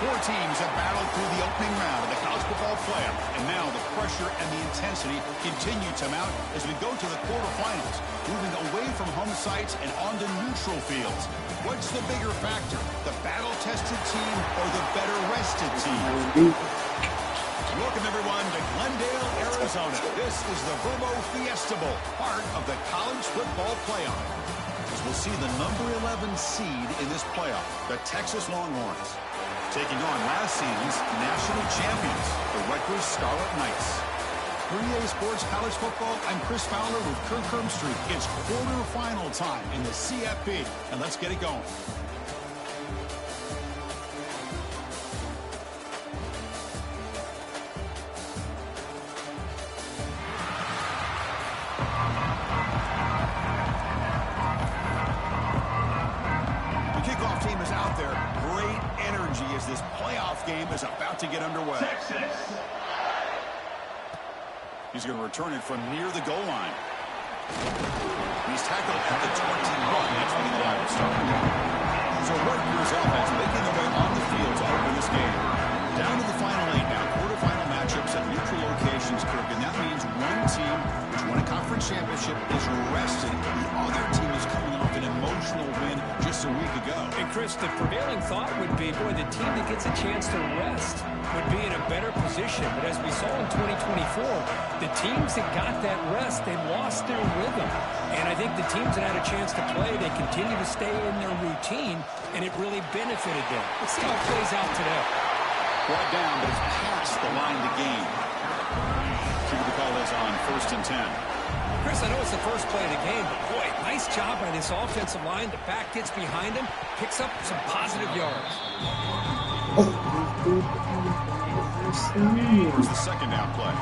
Four teams have battled through the opening round of the college football playoff, and now the pressure and the intensity continue to mount as we go to the quarterfinals, moving away from home sites and onto neutral fields. What's the bigger factor, the battle-tested team or the better-rested team? Welcome, everyone, to Glendale, Arizona. This is the Verbo Fiesta Bowl, part of the college football playoff. As we'll see the number 11 seed in this playoff, the Texas Longhorns, taking on last season's national champions, the Rutgers Scarlet Knights. For EA Sports College Football, I'm Chris Fowler with Kirk Herbstreit. It's quarterfinal time in the CFP, and let's get it going. This playoff game is about to get underway. Texas. He's going to return it from near the goal line. He's tackled at the 21. That's when the line will start. So Rutgers offense making their way on the field to open this game. Down to the final 8 now. Quarterfinal matchups at neutral locations, Kirk. And that means one team which won a conference championship is rested. The other team is coming off an emotional win just a week ago. And Chris, the prevailing thought would be, boy, the team that gets a chance to rest would be in a better position. But as we saw in 2024, the teams that got that rest, they lost their rhythm. And I think the teams that had a chance to play, they continue to stay in their routine, and it really benefited them. Let's see how it plays out today. Brought down, but it's past the line to gain. See what the call is on 1st and 10. Chris, I know it's the first play of the game, but boy, nice job by this offensive line. The back gets behind him, picks up some positive yards. Here's the second down play.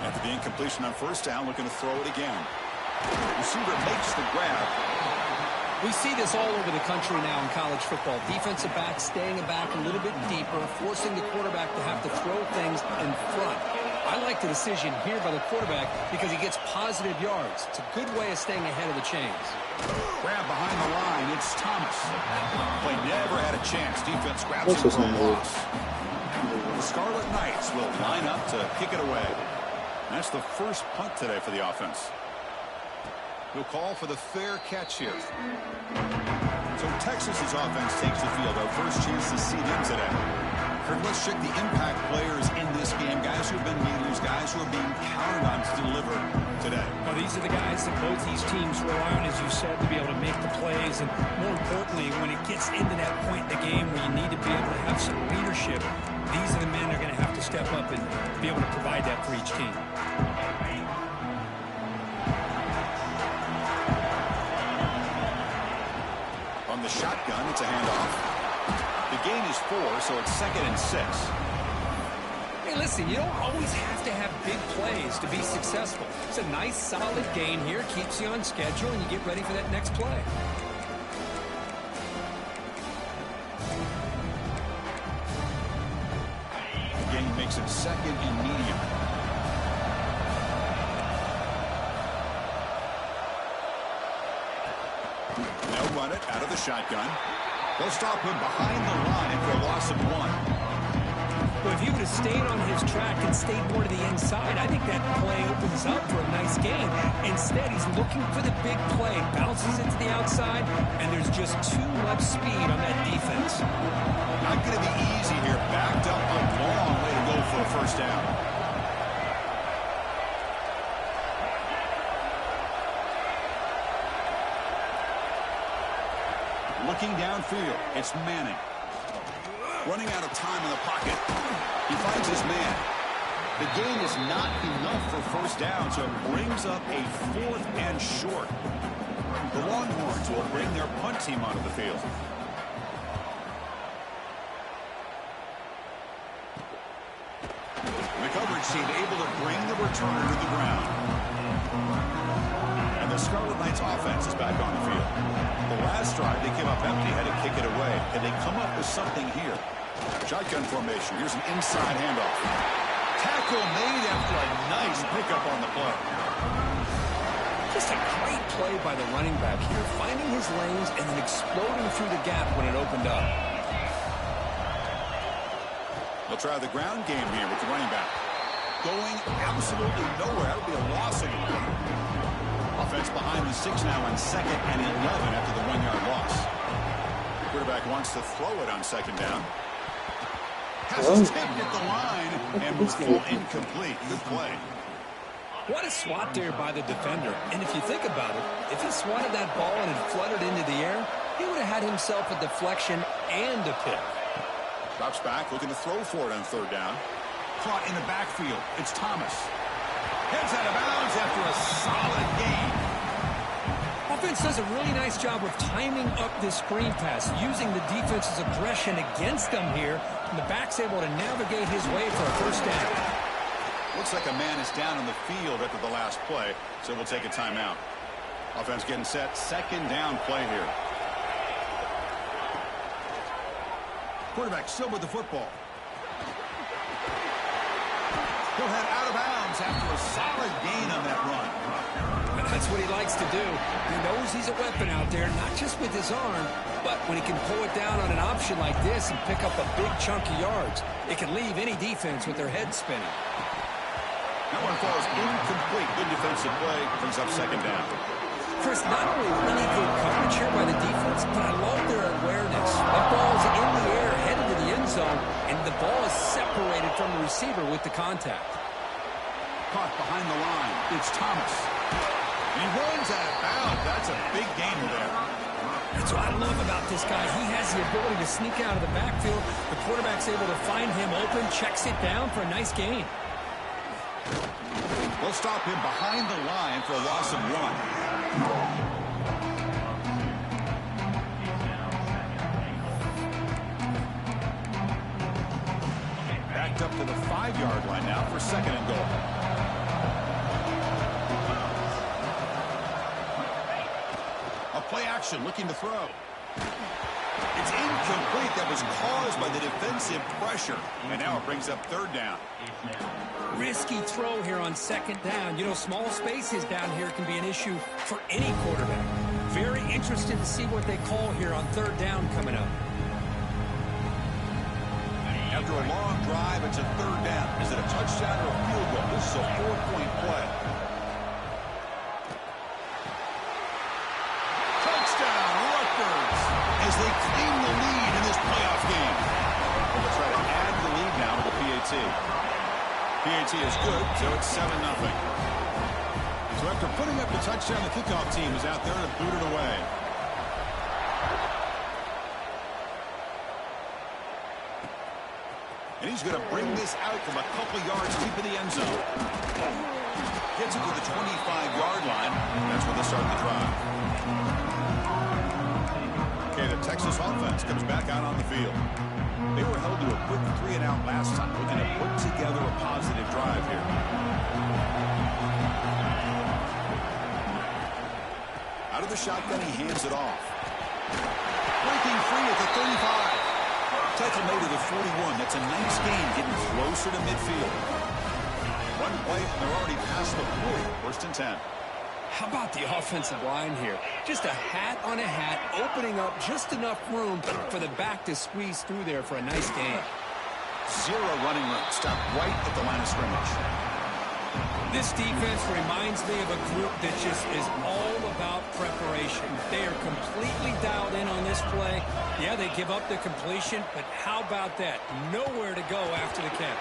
After the incompletion on 1st down, looking to throw it again. Receiver makes the grab. We see this all over the country now in college football. Defensive backs staying back a little bit deeper, forcing the quarterback to have to throw things in front. I like the decision here by the quarterback because he gets positive yards. It's a good way of staying ahead of the chains. Grab behind the line. It's Thomas. Play never had a chance. Defense grabs it for a loss. The Scarlet Knights will line up to kick it away. That's the first punt today for the offense. He'll call for the fair catch here. So Texas's offense takes the field. Our first chance to see them today. Kirk, let's check the impact players in this game. Guys who have been leaders, guys who are being counted on to deliver today. Well, these are the guys that both these teams rely on, as you said, to be able to make the plays. And more importantly, when it gets into that point in the game where you need to be able to have some leadership, these are the men that are going to have to step up and be able to provide that for each team. On the shotgun, it's a handoff. The gain is 4, so it's 2nd and 6. Hey, listen, you don't always have to have big plays to be successful. It's a nice, solid gain here. Keeps you on schedule, and you get ready for that next play. The gain makes it 2nd and medium. They'll run it out of the shotgun. They'll stop him behind the line for a loss of 1. Well, if he would have stayed on his track and stayed more to the inside, I think that play opens up for a nice gain. Instead, he's looking for the big play. Bounces it to the outside, and there's just too much speed on that defense. Not going to be easy here. Backed up a long way to go for a first down. Looking downfield, it's Manning. Running out of time in the pocket. He finds his man. The gain is not enough for first down, so it brings up a 4th and short. The Longhorns will bring their punt team onto the field. The coverage team able to bring the returner to the ground. And the Scarlet Knights offense is back on the field. The last drive, they came up empty, had to kick it away. Can they come up with something here? Shotgun formation. Here's an inside handoff. Tackle made after a nice pickup on the play. Just a great play by the running back here, finding his lanes and then exploding through the gap when it opened up. They'll try the ground game here with the running back. Going absolutely nowhere. That'll be a loss anyway. Offense behind the 6 now on 2nd and 11 after the 1-yard loss. Quarterback wants to throw it on 2nd down. Has his tipped at the line and was full incomplete. Good play. What a swat there by the defender. And if you think about it, if he swatted that ball and it fluttered into the air, he would have had himself a deflection and a pick. Drops back, looking to throw for it on 3rd down. Caught in the backfield. It's Thomas. Heads out of bounds after a solid gain. Offense does a really nice job of timing up this screen pass, using the defense's aggression against them here, and the back's able to navigate his way for a 1st down. Looks like a man is down on the field after the last play, so we'll take a timeout. Offense getting set. 2nd down play here. Quarterback still with the football. He'll head out of bounds after a solid gain on that run. That's what he likes to do. He knows he's a weapon out there, not just with his arm, but when he can pull it down on an option like this and pick up a big chunk of yards, it can leave any defense with their head spinning. That one falls incomplete. Good defensive play. Brings up 2nd down. Chris, not only really good coverage here by the defense, but I love their awareness. That ball's in the air, headed to the end zone, and the ball is separated from the receiver with the contact. Caught behind the line. It's Thomas. He runs out of bounds. That's a big gain there. That's what I love about this guy. He has the ability to sneak out of the backfield. The quarterback's able to find him open, checks it down for a nice gain. They'll stop him behind the line for a loss of 1. Backed up to the 5-yard line now for 2nd and goal. A play action looking to throw. It's incomplete. That was caused by the defensive pressure. And now it brings up 3rd down. Risky throw here on 2nd down. You know, small spaces down here can be an issue for any quarterback. Very interested to see what they call here on 3rd down coming up. After a long drive, it's a 3rd down. Is it a touchdown or a field goal? This is a 4-point play. Touchdown, Rutgers, as they claim the lead in this playoff game. They'll try to add the lead now to the PAT. PAT is good, so it's 7-0. So after putting up the touchdown, the kickoff team is out there to boot it away. And he's going to bring this out from a couple yards deep in the end zone. Gets it to the 25-yard line. That's where they start the drive. Okay, the Texas offense comes back out on the field. They were held to a quick 3-and-out last time, looking to put together a positive drive here. Out of the shotgun, he hands it off. Breaking free at the 35. Tackle made to the 41. That's a nice gain, getting closer to midfield. One play, and they're already past the 40. 1st and 10. How about the offensive line here? Just a hat on a hat, opening up just enough room for the back to squeeze through there for a nice gain. 0 running room. Stopped right at the line of scrimmage. This defense reminds me of a group that just is all about preparation. They are completely dialed in on this play. Yeah, they give up the completion, but how about that? Nowhere to go after the catch.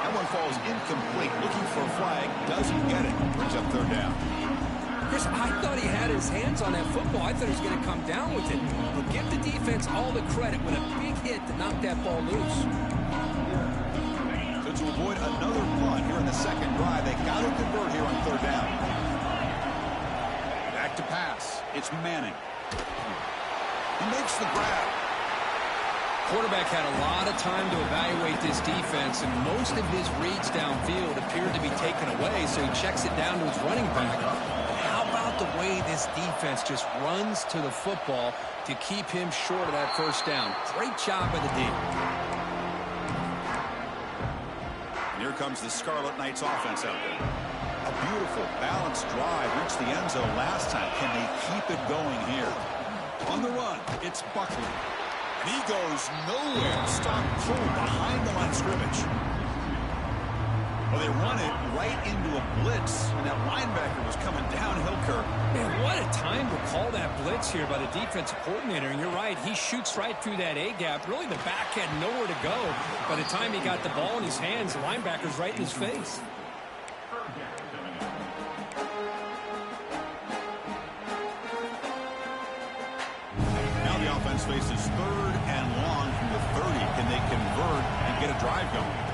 That one falls incomplete. Looking for a flag. Doesn't get it. Brings up 3rd down. Chris, I thought he had his hands on that football. I thought he was going to come down with it. But give the defense all the credit with a big hit to knock that ball loose. To avoid another punt here in the 2nd drive, they got to convert here on 3rd down. Back to pass. It's Manning. He makes the grab. Quarterback had a lot of time to evaluate this defense, and most of his reads downfield appeared to be taken away, so he checks it down to his running back. How about the way this defense just runs to the football to keep him short of that 1st down? Great job by the D. Here comes the Scarlet Knights offense out there. A beautiful, balanced drive. Reached the end zone last time. Can they keep it going here? On the run, it's Buckley. And he goes nowhere. Stop cold behind the line of scrimmage. Well, they run it right into a blitz, and that linebacker was coming downhill, Kirk. Man, what a time to call that blitz here by the defensive coordinator. And you're right, he shoots right through that A-gap. Really, the back had nowhere to go. By the time he got the ball in his hands, the linebacker's right in his face. Now the offense faces 3rd and long from the 30. Can they convert and get a drive going?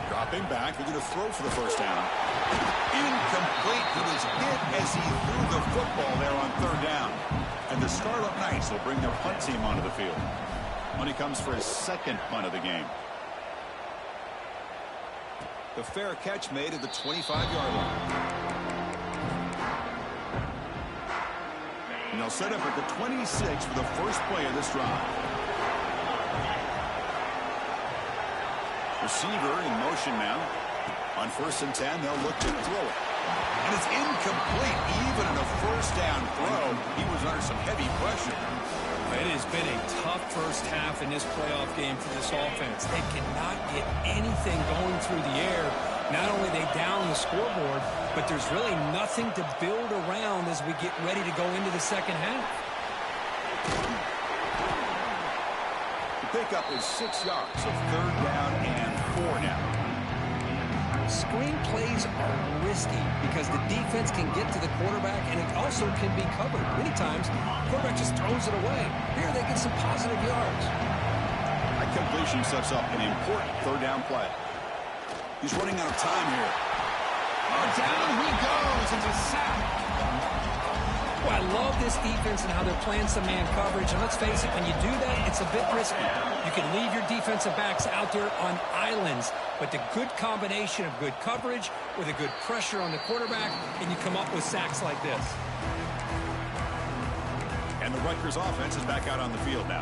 Dropping back, they're going to throw for the first down. Incomplete. He was hit as he threw the football there on 3rd down. And the Scarlet Knights will bring their punt team onto the field. When he comes for his 2nd punt of the game. The fair catch made at the 25-yard line. And they'll set up at the 26 for the first play of this drive. Receiver in motion now. On 1st and 10, they'll look to throw it. And it's incomplete. Even in a first down throw, he was under some heavy pressure. It has been a tough first half in this playoff game for this offense. They cannot get anything going through the air. Not only are they down the scoreboard, but there's really nothing to build around as we get ready to go into the second half. The pickup is 6 yards of 3rd down and 4 now. Screen plays are risky because the defense can get to the quarterback and it also can be covered. Many times, the quarterback just throws it away. Here they get some positive yards. That completion sets up an important 3rd down play. He's running out of time here. Oh, down he goes. It's a sack. Well, I love this defense and how they're playing some man coverage. And let's face it, when you do that, it's a bit risky. You can leave your defensive backs out there on islands. But the good combination of good coverage with a good pressure on the quarterback, and you come up with sacks like this. And the Rutgers offense is back out on the field now.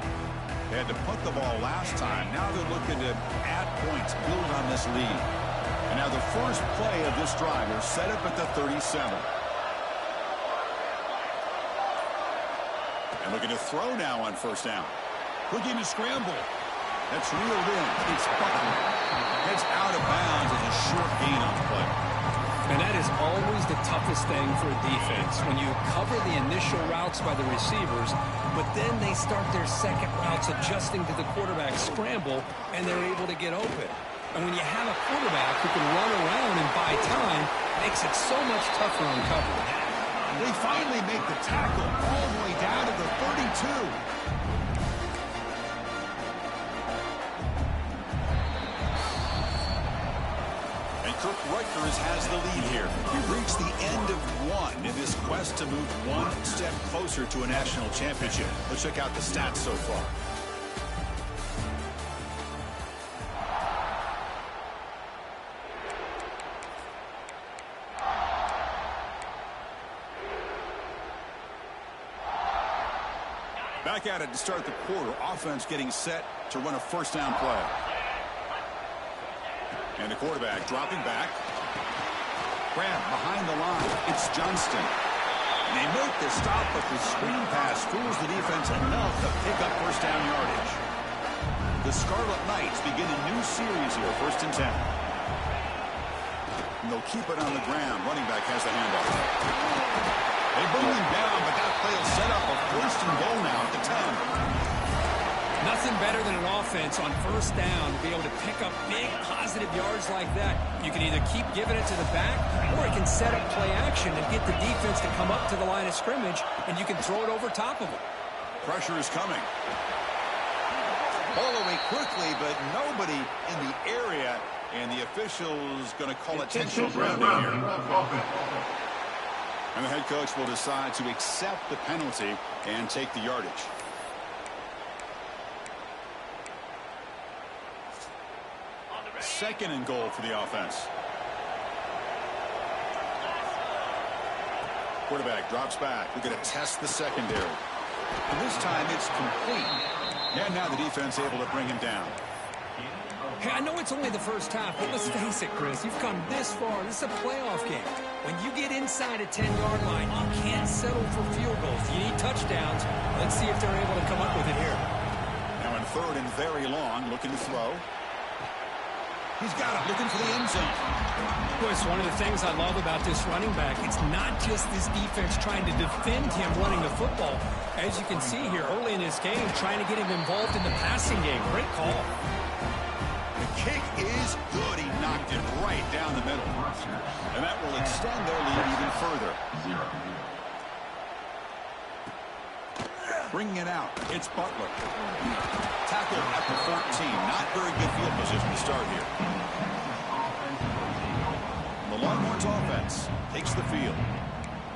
They had to punt the ball last time. Now they're looking to add points, build on this lead. And now the first play of this drive is set up at the 37. And looking to throw now on 1st down. Looking to scramble. That's reeled in. It's Buckley. Heads out of bounds as a short gain on the play. And that is always the toughest thing for a defense, when you cover the initial routes by the receivers, but then they start their second routes adjusting to the quarterback scramble, and they're able to get open. And when you have a quarterback who can run around and buy time, it makes it so much tougher on coverage. They finally make the tackle all the way down to the 32. Rutgers has the lead here. We've reached the end of 1 in this quest to move 1 step closer to a national championship. Let's check out the stats so far. Back at it to start the quarter. Offense getting set to run a 1st down play. And the quarterback dropping back. Grab behind the line. It's Johnston. And they make the stop, but the screen pass fools the defense enough to pick up 1st down yardage. The Scarlet Knights begin a new series here, 1st and 10. And they'll keep it on the ground. Running back has the handoff. They bring him down, but that play will set up a 1st and goal now at the 10. Nothing better than an offense on 1st down to be able to pick up big positive yards like that. You can either keep giving it to the back, or you can set up play action and get the defense to come up to the line of scrimmage, and you can throw it over top of them. Pressure is coming. Ball away quickly, but nobody in the area, and the official's going to call intentional grounding here. And the head coach will decide to accept the penalty and take the yardage. Second and goal for the offense. Quarterback drops back. We're going to test the secondary. And this time it's complete. And now the defense able to bring him down. Hey, I know it's only the first half, but let's face it, Chris. You've come this far. This is a playoff game. When you get inside a 10-yard line, you can't settle for field goals. You need touchdowns. Let's see if they're able to come up with it here. Now in 3rd and very long, looking to throw. He's got it, looking for the end zone. Boy, it's one of the things I love about this running back. It's not just this defense trying to defend him running the football. As you can see here early in this game, trying to get him involved in the passing game. Great call. The kick is good. He knocked it right down the middle. And that will extend their lead even further. Bringing it out, it's Butler. Tackle at the 14. Not very good field position to start here. The Longhorns offense takes the field.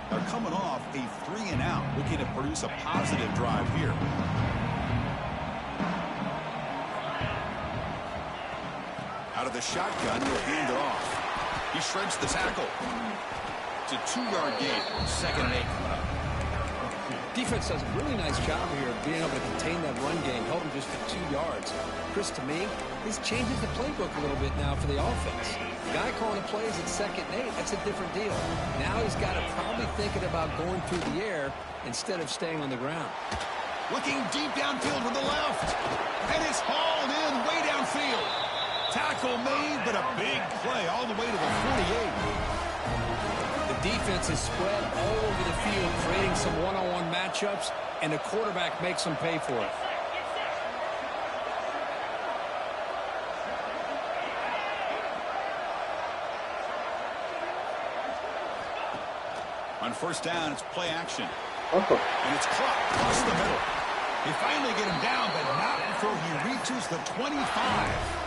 They're coming off a 3-and-out, looking to produce a positive drive here. Out of the shotgun, he'll hand it off. He shreds the tackle. It's a 2-yard gain. 2nd and 8 coming up. Defense does a really nice job here of being able to contain that run game. Held him just for 2 yards. Chris, to me, this changes the playbook a little bit now for the offense. The guy calling the plays at 2nd and 8, that's a different deal. Now he's got to probably thinking about going through the air instead of staying on the ground. Looking deep downfield with the left. And it's hauled in way downfield. Tackle made, but a big play all the way to the 48. The defense is spread all over the field, creating some one-on-one matchups, and the quarterback makes them pay for it. On 1st down, it's play action. And it's clocked across the middle. They finally get him down, but not before he reaches the 25.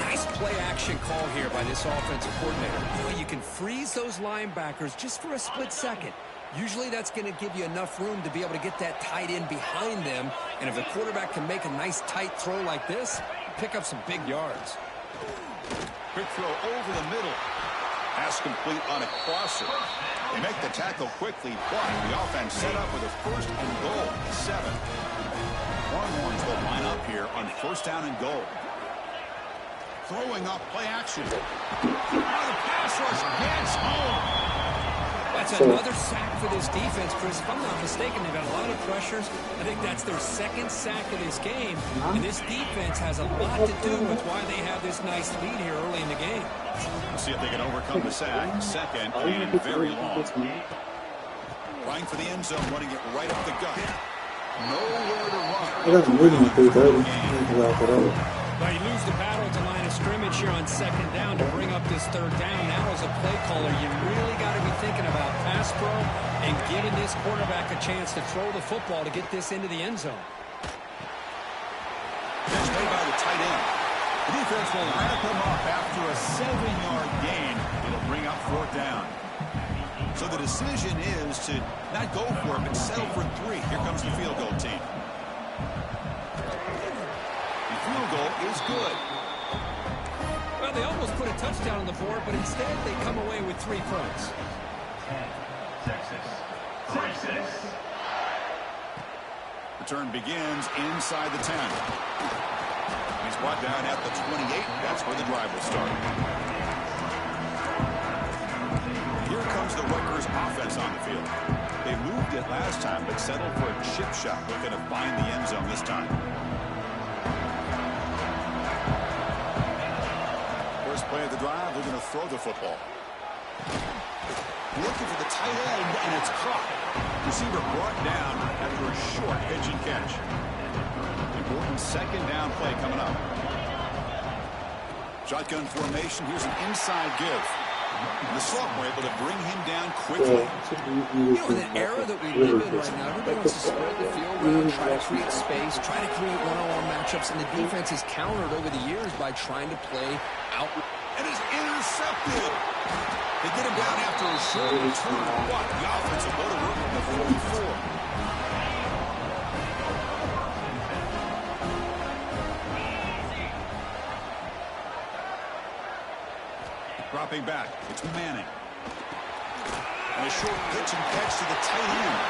Nice play-action call here by this offensive coordinator. Boy, you can freeze those linebackers just for a split second. Usually that's going to give you enough room to be able to get that tight end behind them. And if the quarterback can make a nice tight throw like this, pick up some big yards. Quick throw over the middle. Pass complete on a crosser. They make the tackle quickly, but the offense set up with a 1st and goal, 7. Longhorns will line up here on 1st down and goal. Throwing up play action. Now the pass rush gets home. That's another sack for this defense, Chris. If I'm not mistaken, they've got a lot of pressures. I think that's their 2nd sack of this game. And this defense has a lot to do with why they have this nice lead here early in the game. We'll see if they can overcome the sack. 2nd and very long. Trying for the end zone, running it right up the gut. Nowhere to run. But you lose the battle at the line of scrimmage here on 2nd down to bring up this 3rd down. Now as a play caller, you really got to be thinking about pass pro and giving this quarterback a chance to throw the football to get this into the end zone. Catch made by the tight end. The defense will wrap him up after a 7-yard gain. It'll bring up 4th down. So the decision is to not go for it, but settle for 3. Here comes the field goal team. Field goal is good. Well, they almost put a touchdown on the board, but instead they come away with 3 points. Return begins inside the 10. He's brought down at the 28. That's where the drive will start. Here comes the Rutgers offense on the field. They moved it last time, but settled for a chip shot. Looking to find the end zone this time. Play of the drive, they're going to throw the football. Looking for the tight end, and it's caught. Receiver brought down after a short pitch and catch. Important 2nd down play coming up. Shotgun formation. Here's an inside give. The sophomore able to bring him down quickly. You know, in an era that we live in right now, everybody wants to spread the field around, try to create space, try to create one-on-one matchups, and the defense is countered over the years by trying to play out. It is intercepted. They get him down after a short return. What? The offensive go to work at the 44. Dropping back, it's Manning. And a short pitch and catch to the tight end.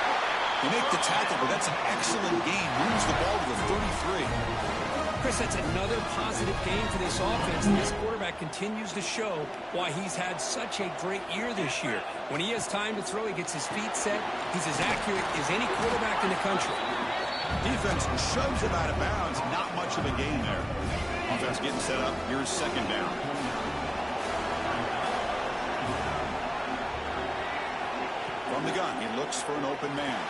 They make the tackle, but that's an excellent gain. Moves the ball to the 33. Chris, that's another positive game for this offense. And this quarterback continues to show why he's had such a great year this year. When he has time to throw, he gets his feet set. He's as accurate as any quarterback in the country. Defense shoves him out of bounds. Not much of a gain there. Offense getting set up. Here's second down. From the gun, he looks for an open man.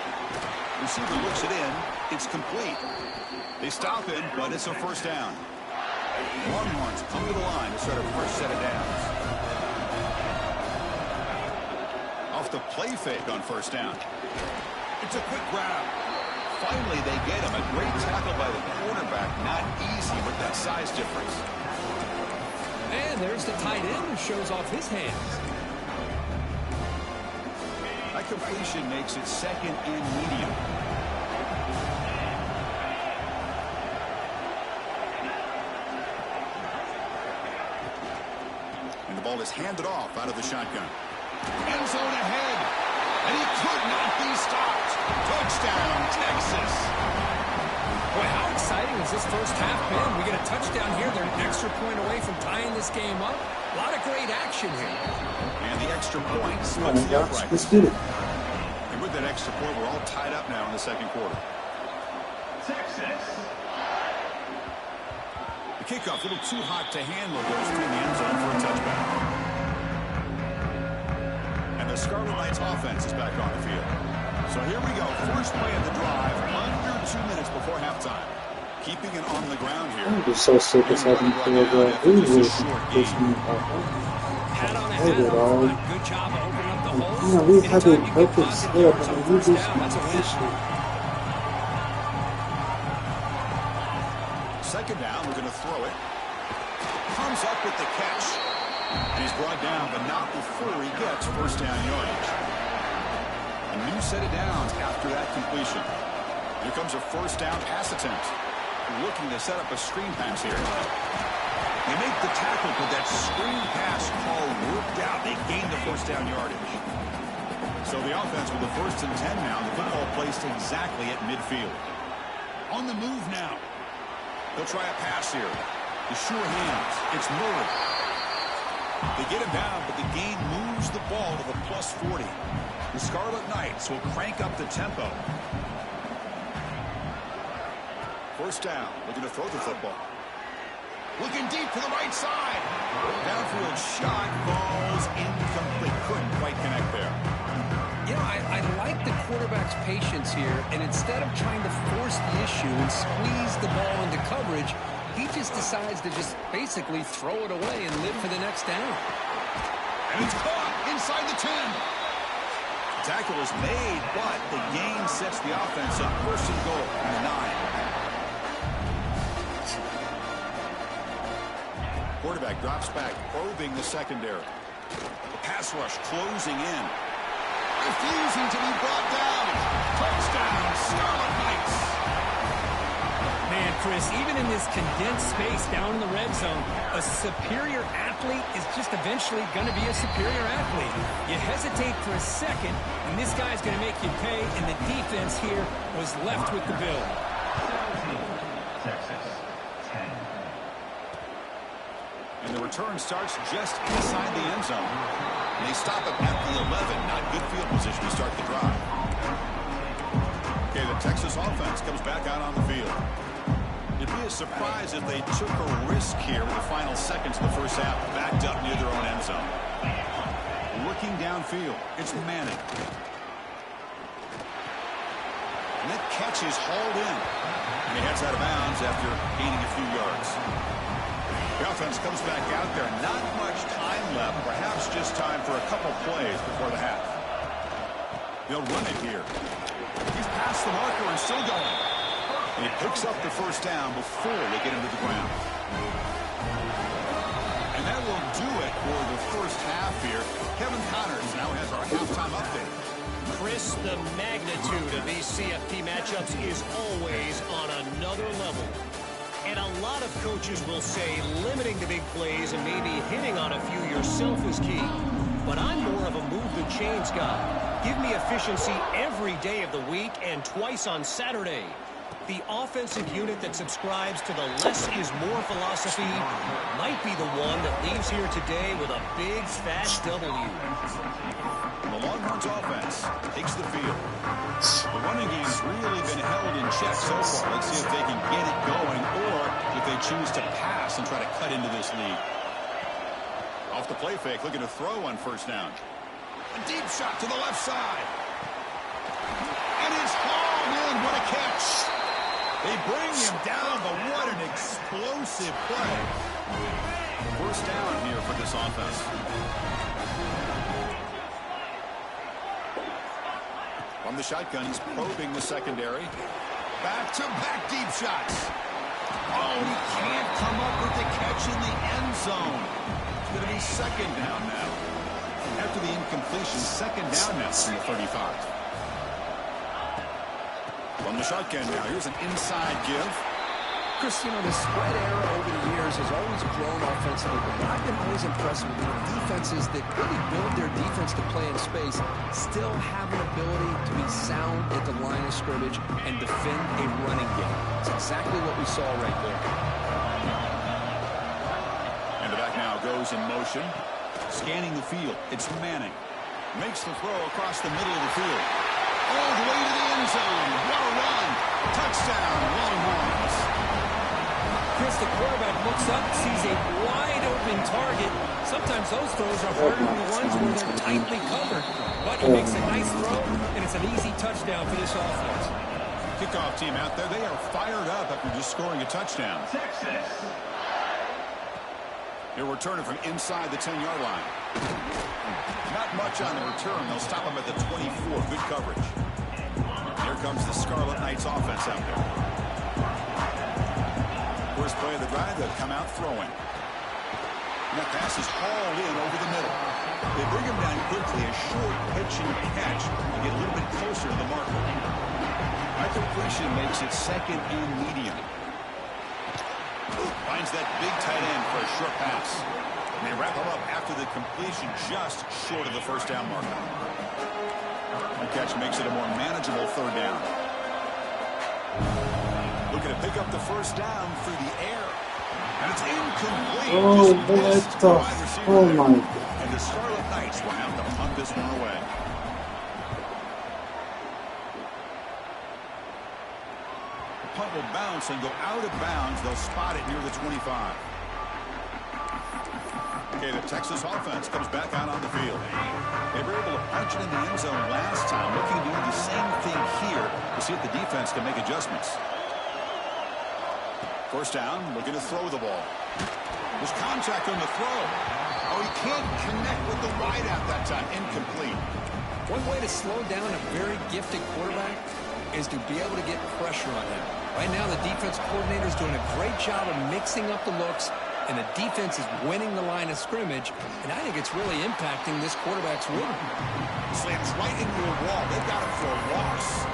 Receiver looks it in. It's complete. They stop him, but it's a first down. Longhorns come to the line to start a fresh set of downs. Off the play fake on first down. It's a quick grab. Finally, they get him. A great tackle by the quarterback. Not easy with that size difference. And there's the tight end who shows off his hands. That completion makes it second and medium. And the ball is handed off out of the shotgun. End zone ahead. And he could not be stopped. Touchdown, Texas. Boy, how exciting has this first half been? We get a touchdown here. They're an extra point away from tying this game up. A lot of great action here. And the extra point splits the upright. Let's get it. And with that extra point, we're all tied up now in the second quarter. Texas. The kickoff, a little too hot to handle, goes through the end zone for a touchback. And the Scarlet Knights offense is back on the field. So here we go. First play of the drive, under 2 minutes before halftime. Keeping it on the ground here. I'm just so sick of having to English this new Pat on the head. Good job of opening up the hole. We have a perfect setup and we just issue. Second down, we're going to throw it. Comes up with the catch. And he's brought down, but not before he gets first down yardage. A new set of downs after that completion. Here comes a first down pass attempt. Looking to set up a screen pass here. They make the tackle, but that screen pass call worked out. They gained the first down yardage. So the offense with the 1st and 10 now. The football placed exactly at midfield. On the move now. They'll try a pass here. The sure hands. It's Murray. They get him down, but the gain moves the ball to the plus 40. The Scarlet Knights will crank up the tempo. First down, looking to throw the football. Looking deep to the right side. Downfield shot, falls incomplete. Couldn't quite connect there. You know, I like the quarterback's patience here, and instead of trying to force the issue and squeeze the ball into coverage, he just decides to just basically throw it away and live for the next down. And it's caught inside the 10. Tackle is made, but the gain sets the offense up. First and goal from the 9. Quarterback drops back, probing the secondary. The pass rush closing in. Refusing to be brought down. Touchdown, Scarlet Knights. Man, Chris, even in this condensed space down in the red zone, a superior athlete is just eventually going to be a superior athlete. You hesitate for a second, and this guy's going to make you pay, and the defense here was left with the bill. Texas, 10. And the return starts just inside the end zone. And they stop it at the 11. Not good field position to start the drive. Okay, the Texas offense comes back out on the field. It'd be a surprise if they took a risk here with the final seconds of the first half, backed up near their own end zone. Looking downfield, it's Manning. And that catch is hauled in. And he heads out of bounds after gaining a few yards. The offense comes back out there. Not much time left. Perhaps just time for a couple plays before the half. They'll run it here. He's past the marker and still going. And he picks up the first down before they get him to the ground. And that will do it for the first half here. Kevin Connors now has our halftime update. Chris, the magnitude of these CFP matchups is always on another level. And a lot of coaches will say limiting the big plays and maybe hitting on a few yourself is key. But I'm more of a move the chains guy. Give me efficiency every day of the week and twice on Saturday. The offensive unit that subscribes to the less is more philosophy might be the one that leaves here today with a big, fat W. The Longhorns offense takes the field. The running game's really been held in check so far. Let's see if they can get it going or if they choose to pass and try to cut into this lead. Off the play fake, looking to throw on first down. A deep shot to the left side. And it's hauled in. What a catch. They bring him down, but what an explosive play. First down here for this offense. From the shotgun, he's probing the secondary. Back-to-back deep shots. Oh, he can't come up with the catch in the end zone. It's going to be second down now. After the incompletion, second down now from the 35. From the shotgun now, here's an inside give. Chris, you know, the spread era over the years has always grown offensively, but I've been always impressed with defenses that really build their defense to play in space, still have an ability to be sound at the line of scrimmage and defend a running game. It's exactly what we saw right there. And the back now goes in motion. Scanning the field. It's Manning. Makes the throw across the middle of the field. All the way to the end zone. What a run. Touchdown, Longhorns. Chris, the quarterback looks up, sees a wide-open target. Sometimes those throws are harder than the ones where they're tightly covered. But he makes a nice throw, and it's an easy touchdown for this offense. Kickoff team out there, they are fired up after just scoring a touchdown. Texas. He'll return it from inside the 10-yard line. Not much on the return. They'll stop him at the 24. Good coverage. Here comes the Scarlet Knights offense out there. First play of the drive, they'll come out throwing. And that pass is hauled in over the middle. They bring him down quickly, a short pitch and catch to get a little bit closer to the marker. That completion makes it second and medium. Finds that big tight end for a short pass. And they wrap him up after the completion just short of the first down marker. The catch makes it a more manageable third down. Looking to pick up the first down through the air. And it's incomplete. Oh, Just missed the that's wide receiver oh there. my God. And the Scarlet Knights will have to punt this one away. The punt will bounce and go out of bounds. They'll spot it near the 25. Okay, the Texas offense comes back out on the field. They were able to punch it in the end zone last time, looking to do the same thing here to see if the defense can make adjustments. First down, looking to throw the ball. There's contact on the throw. Oh, he can't connect with the wideout that time. Incomplete. One way to slow down a very gifted quarterback is to be able to get pressure on him. Right now, the defense coordinator is doing a great job of mixing up the looks, and the defense is winning the line of scrimmage, and I think it's really impacting this quarterback's rhythm. Slams right into a wall. They've got it for a loss.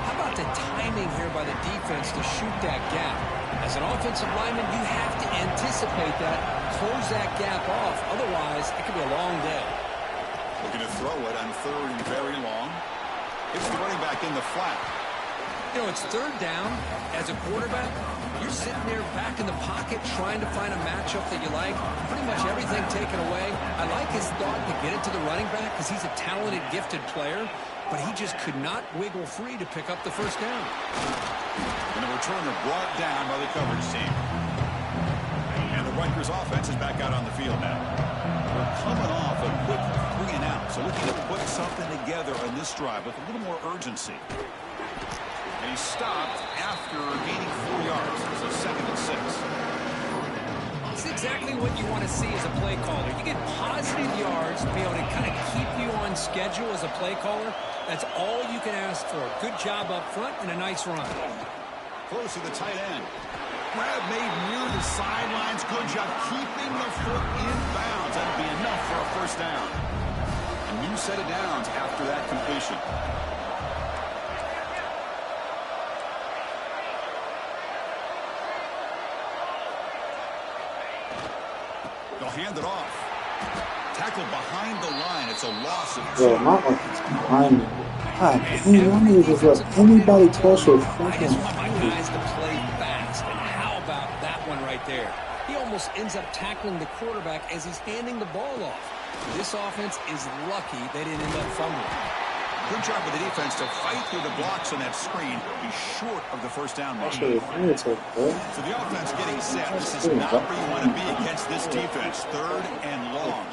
How about the timing here by the defense to shoot that gap? As an offensive lineman, you have to anticipate that, close that gap off. Otherwise, it could be a long day. Looking to throw it on third and very long. It's the running back in the flat. You know, it's third down. As a quarterback, you're sitting there back in the pocket trying to find a matchup that you like. Pretty much everything taken away. I like his thought to get it to the running back because he's a talented, gifted player, but he just could not wiggle free to pick up the first down. And the returner brought down by the coverage team. And the Rutgers offense is back out on the field now. We're coming off a quick 3 and out, so looking to put something together on this drive with a little more urgency. And he stopped after gaining 4 yards. So 2nd and 6. It's exactly what you want to see as a play caller. You get positive yards to be able to kind of keep you on schedule as a play caller. That's all you can ask for. Good job up front and a nice run. Close to the tight end. Grab made near the sidelines. Good job keeping the foot in bounds. That'll be enough for a first down. A new set of downs after that completion. They'll hand it off. Tackled behind the line. It's a loss of 2. Bro, not like it's behind me. God, dang, why don't you just let anybody touch your I fucking just want my feet? guys to play fast. And how about that one right there? He almost ends up tackling the quarterback as he's handing the ball off. This offense is lucky they didn't end up fumbling. Good job with the defense to fight through the blocks on that screen. He's short of the first down Touch line. your fingertip, bro. So the offense getting set. This is not where you want to be against this defense. 3rd and long.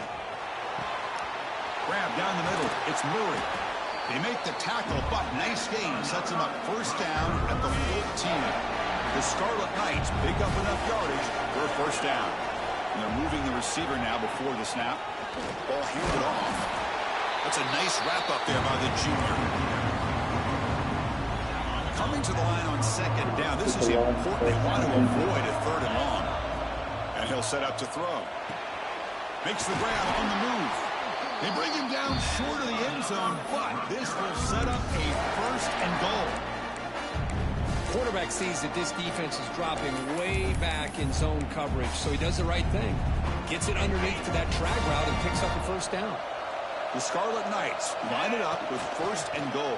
Grab down the middle. It's Murray. They make the tackle, but nice gain. Sets him up first down at the 14. The Scarlet Knights pick up enough yardage for a first down. And they're moving the receiver now before the snap. Ball handed off. That's a nice wrap-up there by the junior. Coming to the line on 2nd down. This is important. They want to avoid a 3rd and long. And he'll set up to throw. Makes the grab on the move. They bring him down short of the end zone, but this will set up a 1st and goal. Quarterback sees that this defense is dropping way back in zone coverage, so he does the right thing. Gets it underneath to that drag route and picks up a first down. The Scarlet Knights line it up with 1st and goal.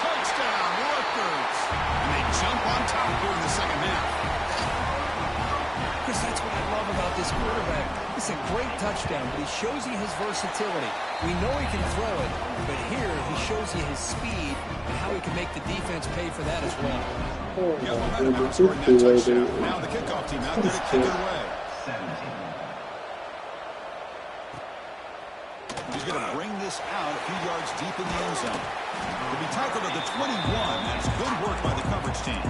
Touchdown, Rutgers! And they jump on top here in the second half. Chris, that's what I love about this quarterback. It's a great touchdown, but he shows you his versatility. We know he can throw it, but here he shows you his speed and how he can make the defense pay for that as well. Yeah, momentum on scoring that touchdown. Now the kickoff team out there to kick it away. 17. He's going to bring this out a few yards deep in the end zone. He'll be tackled at the 21. That's good work by the coverage team.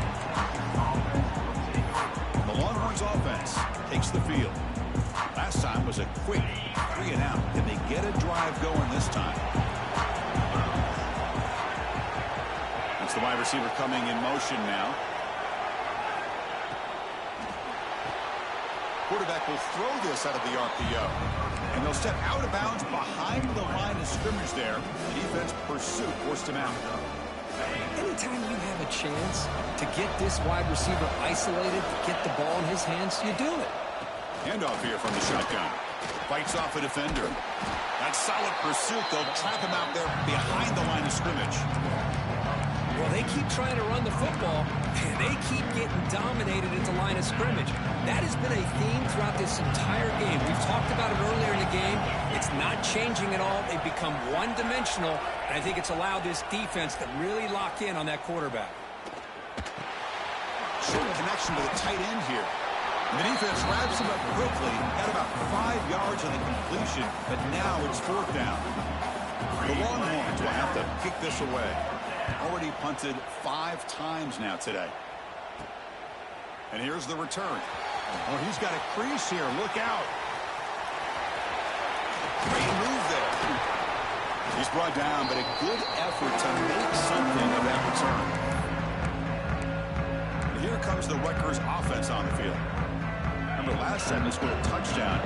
The Longhorns offense takes the field. Last time was a quick 3 and out. Can they get a drive going this time? That's the wide receiver coming in motion now. Quarterback will throw this out of the RPO. And they'll step out of bounds behind the line of scrimmage there. The defense pursuit forced him out. Anytime you have a chance to get this wide receiver isolated, to get the ball in his hands, you do it. Handoff here from the shotgun. Fights off a defender. That's solid pursuit. They'll trap him out there behind the line of scrimmage. Well, they keep trying to run the football, and they keep getting dominated at the line of scrimmage. That has been a theme throughout this entire game. We've talked about it earlier in the game. It's not changing at all. They've become one-dimensional, and I think it's allowed this defense to really lock in on that quarterback. Short connection to the tight end here. And the defense wraps him up quickly. Got about 5 yards on the completion, but now it's 4th down. The Longhorns will have to kick this away. Already punted 5 times now today. And here's the return. Oh, he's got a crease here. Look out. Great move there. He's brought down, but a good effort to make something of that return. Here comes the Rutgers offense on the field. Remember, last time they scored a touchdown.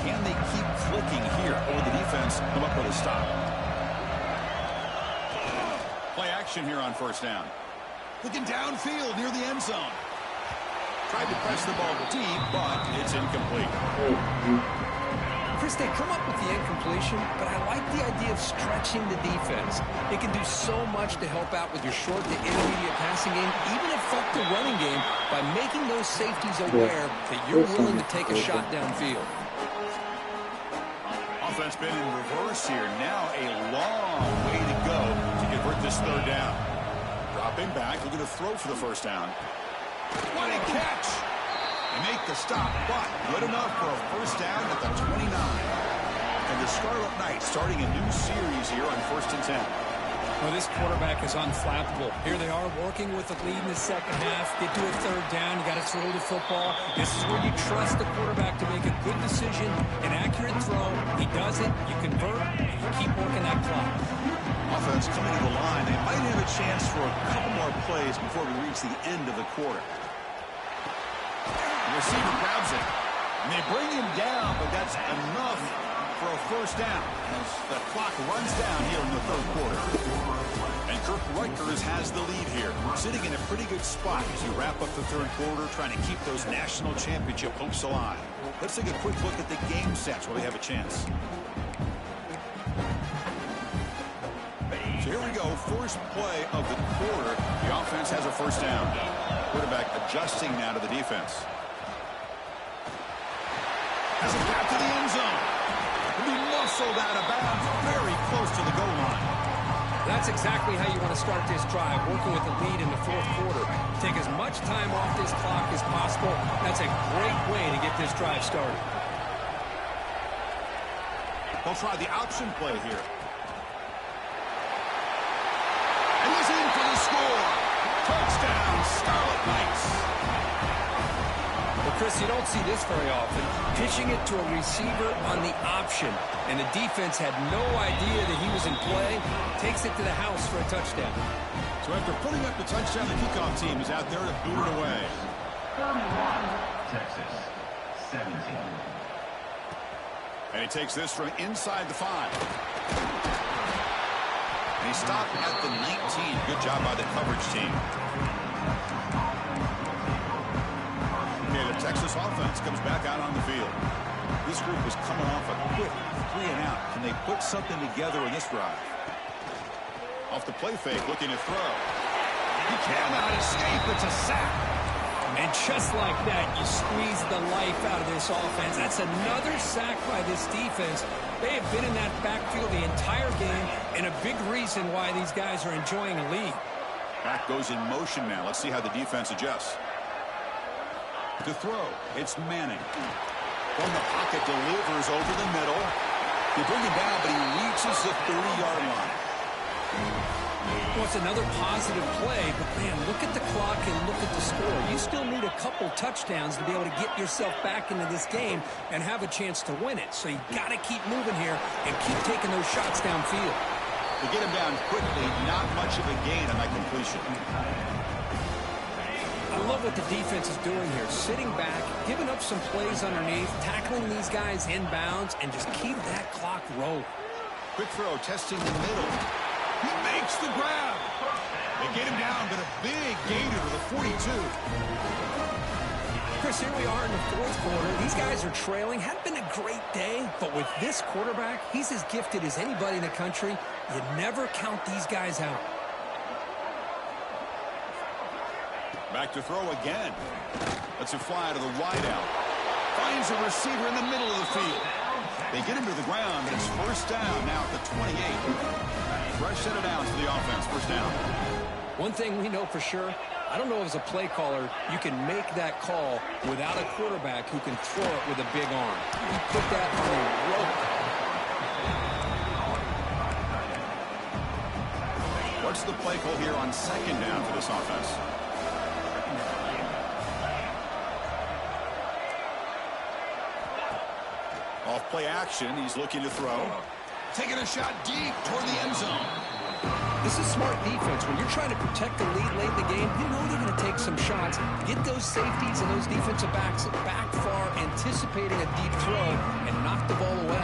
Can they keep clicking here, or the defense come up with a stop? Play action here on 1st down. Looking downfield near the end zone. Tried to press the ball deep, but it's incomplete. Chris, they come up with the incompletion, but I like the idea of stretching the defense. It can do so much to help out with your short to intermediate passing game, even affect the running game by making those safeties aware that you're willing to take a shot downfield. Offense been in reverse here. Now a long way to go to convert this 3rd down. Dropping back, looking to throw for the 1st down. What a catch! They make the stop, but good enough for a 1st down at the 29. And the Scarlet Knights starting a new series here on 1st and 10. Well, this quarterback is unflappable. Here they are working with the lead in the second half. Get to a 3rd down. You got to throw the football. This is where you trust the quarterback to make a good decision, an accurate throw. He does it. You convert, and you keep working that clock. Offense coming to the line. They might have a chance for a couple more plays before we reach the end of the quarter. The receiver grabs it. And they bring him down, but that's enough for a first down as the clock runs down here in the third quarter. And Rutgers has the lead here, sitting in a pretty good spot as you wrap up the third quarter, trying to keep those national championship hopes alive. Let's take a quick look at the game sets where we have a chance. So here we go, first play of the quarter. The offense has a first down. Quarterback adjusting now to the defense. Has it back to the end zone. He'll be muscled out of bounds, very close to the goal line. That's exactly how you want to start this drive, working with the lead in the fourth quarter. Take as much time off this clock as possible. That's a great way to get this drive started. They'll try the option play here. And he's in for the score. Touchdown, Scarlet Knights. Well, Chris, you don't see this very often. Pitching it to a receiver on the option, and the defense had no idea that he was in play. Takes it to the house for a touchdown. So after putting up the touchdown, the kickoff team is out there to boot it away. Texas, 17. And he takes this from inside the 5. And he stopped at the 19. Good job by the coverage team. Okay, the Texas offense comes back out on the field. This group is coming off a quick 3 and out. Can they put something together in this drive? Off the play fake, looking to throw. He cannot escape. It's a sack. And just like that, you squeeze the life out of this offense. That's another sack by this defense. They have been in that backfield the entire game, and a big reason why these guys are enjoying a lead. Back goes in motion now. Let's see how the defense adjusts. To throw, it's Manning. From the pocket, delivers over the middle. They bring him down, but he reaches the 30-yard line. Well, it's another positive play, but, man, look at the clock and look at the score. You still need a couple touchdowns to be able to get yourself back into this game and have a chance to win it. So you got to keep moving here and keep taking those shots downfield. To get him down quickly, not much of a gain on that completion. I love what the defense is doing here. Sitting back, giving up some plays underneath, tackling these guys inbounds, and just keep that clock rolling. Quick throw, testing the middle. He makes the grab. They get him down, but a big gainer to the 42. Chris, here we are in the fourth quarter. These guys are trailing. Had been a great day, but with this quarterback, he's as gifted as anybody in the country. You never count these guys out. Back to throw again. Lets it fly to the wideout. Finds a receiver in the middle of the field. They get him to the ground, and it's first down now at the 28. Fresh set of downs to the offense, first down. One thing we know for sure, I don't know as a play caller, you can make that call without a quarterback who can throw it with a big arm. He put that on a rope. What's the play call here on second down for this offense? Off play action, he's looking to throw. Taking a shot deep toward the end zone. This is smart defense. When you're trying to protect the lead late in the game, you know they're going to take some shots. Get those safeties and those defensive backs back far, anticipating a deep throw, and knock the ball away.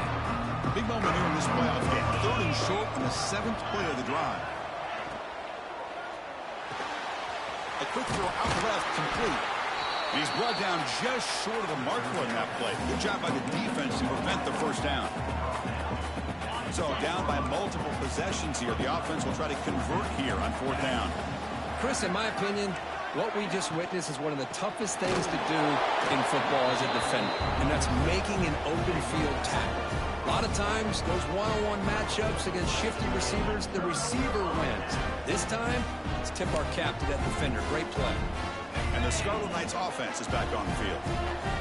Big moment here in this playoff game. Third and short on the 7th play of the drive. A quick throw out left, complete. And he's brought down just short of the marker on that play. Good job by the defense to prevent the first down. So down by multiple possessions here. The offense will try to convert here on fourth down. Chris, in my opinion, what we just witnessed is one of the toughest things to do in football as a defender, and that's making an open field tackle. A lot of times, those one-on-one matchups against shifty receivers, the receiver wins. This time, let's tip our cap to that defender. Great play. And the Scarlet Knights offense is back on the field.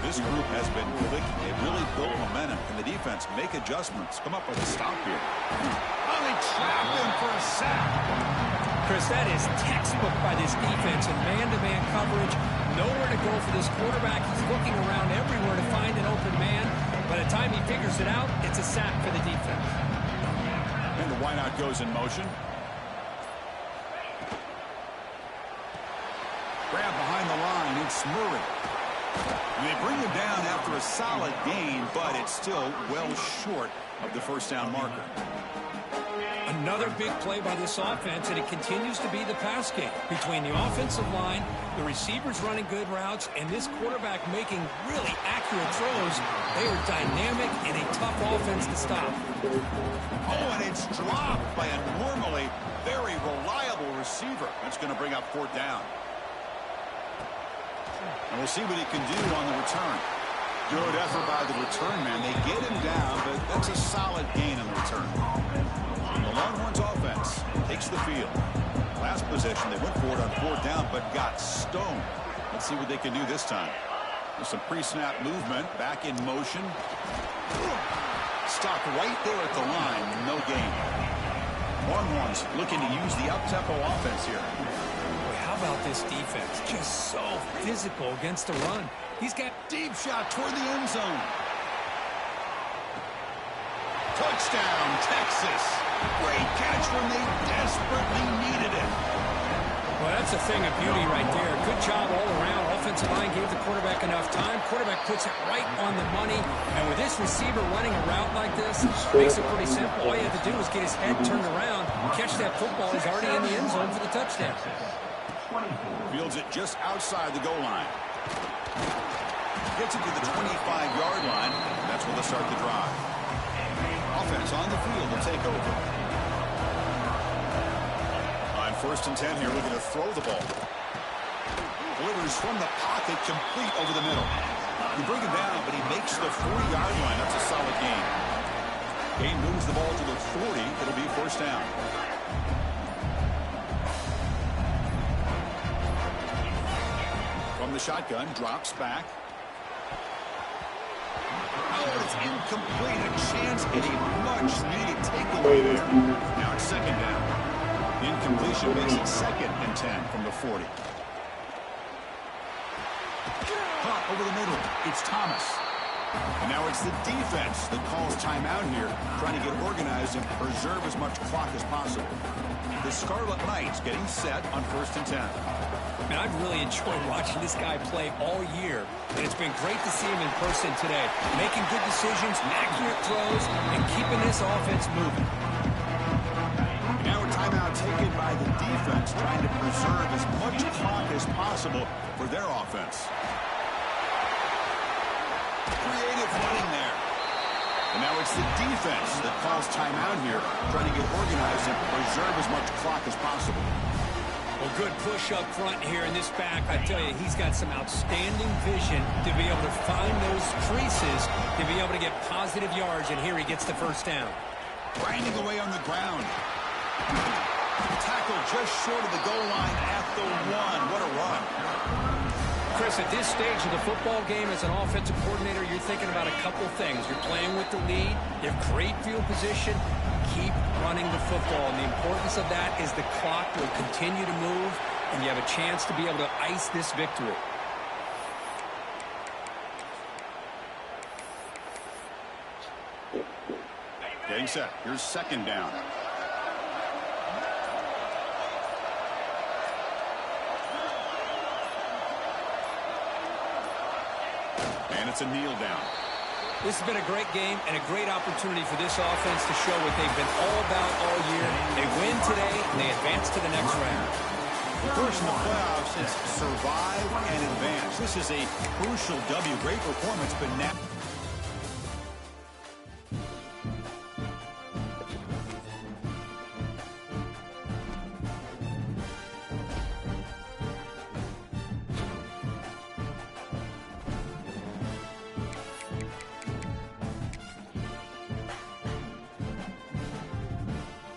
This group has been clicking. They've really built momentum. Can the defense make adjustments? Come up with a stop here. Oh, they trapped him for a sack. Chris, that is textbook by this defense in man-to-man coverage. Nowhere to go for this quarterback. He's looking around everywhere to find an open man. By the time he figures it out, it's a sack for the defense. And the wideout goes in motion. Grab behind the line. It's Murray. They bring him down after a solid gain, but it's still well short of the first down marker. Another big play by this offense, and it continues to be the pass game. Between the offensive line, the receivers running good routes, and this quarterback making really accurate throws, they are dynamic and a tough offense to stop. Oh, and it's dropped by a normally very reliable receiver. That's going to bring up fourth down. And we'll see what he can do on the return. Good effort by the return man. They get him down, but that's a solid gain on the return. The Longhorns offense takes the field. Last possession, they went for it on fourth down, but got stoned. Let's see what they can do this time. There's some pre-snap movement, back in motion. Stopped right there at the line, no gain. Longhorns looking to use the up-tempo offense here. Boy, how about this defense? Just so physical against the run. He's got Deep shot toward the end zone. Touchdown, Texas. Great catch when they desperately needed it. Well, that's a thing of beauty right there. Good job all around. Offensive line gave the quarterback enough time. Quarterback puts it right on the money. And with this receiver running a route like this, makes it pretty simple. All you have to do is get his head turned around, catch that football. He's already in the end zone for the touchdown. Fields it just outside the goal line. Gets it to the 25-yard line. That's where they'll start the drive. Offense on the field will take over. On 1st and 10 here, looking to throw the ball. Delivers from the pocket, complete over the middle. You bring him down, but he makes the 40-yard line. That's a solid gain. Gain moves the ball to the 40. It'll be first down. From the shotgun, drops back. Oh, it's incomplete. A chance at a much-needed takeaway there. Now it's second down. The incompletion makes it 2nd and 10 from the 40. Hot over the middle. It's Thomas. And now it's the defense that calls timeout here, trying to get organized and preserve as much clock as possible. The Scarlet Knights getting set on 1st and 10. Man, I've really enjoyed watching this guy play all year, and it's been great to see him in person today, making good decisions, accurate throws, and keeping this offense moving. Now a timeout taken by the defense, trying to preserve as much clock as possible for their offense. Creative running there. And now it's the defense that calls timeout here, trying to get organized and preserve as much clock as possible. Well, good push up front here in this back. I tell you, he's got some outstanding vision to be able to find those creases, to be able to get positive yards, and here he gets the first down. Grinding away on the ground. Tackle just short of the goal line at the 1. What a run. Chris, at this stage of the football game as an offensive coordinator, you're thinking about a couple things. You're playing with the lead. You have great field position. Keep running the football. And the importance of that is the clock will continue to move, and you have a chance to be able to ice this victory. Getting set. Here's second down. And it's a kneel down. This has been a great game and a great opportunity for this offense to show what they've been all about all year. They win today, and they advance to the next round. The course in the playoffs is survive and advance. This is a crucial W. Great performance, but now...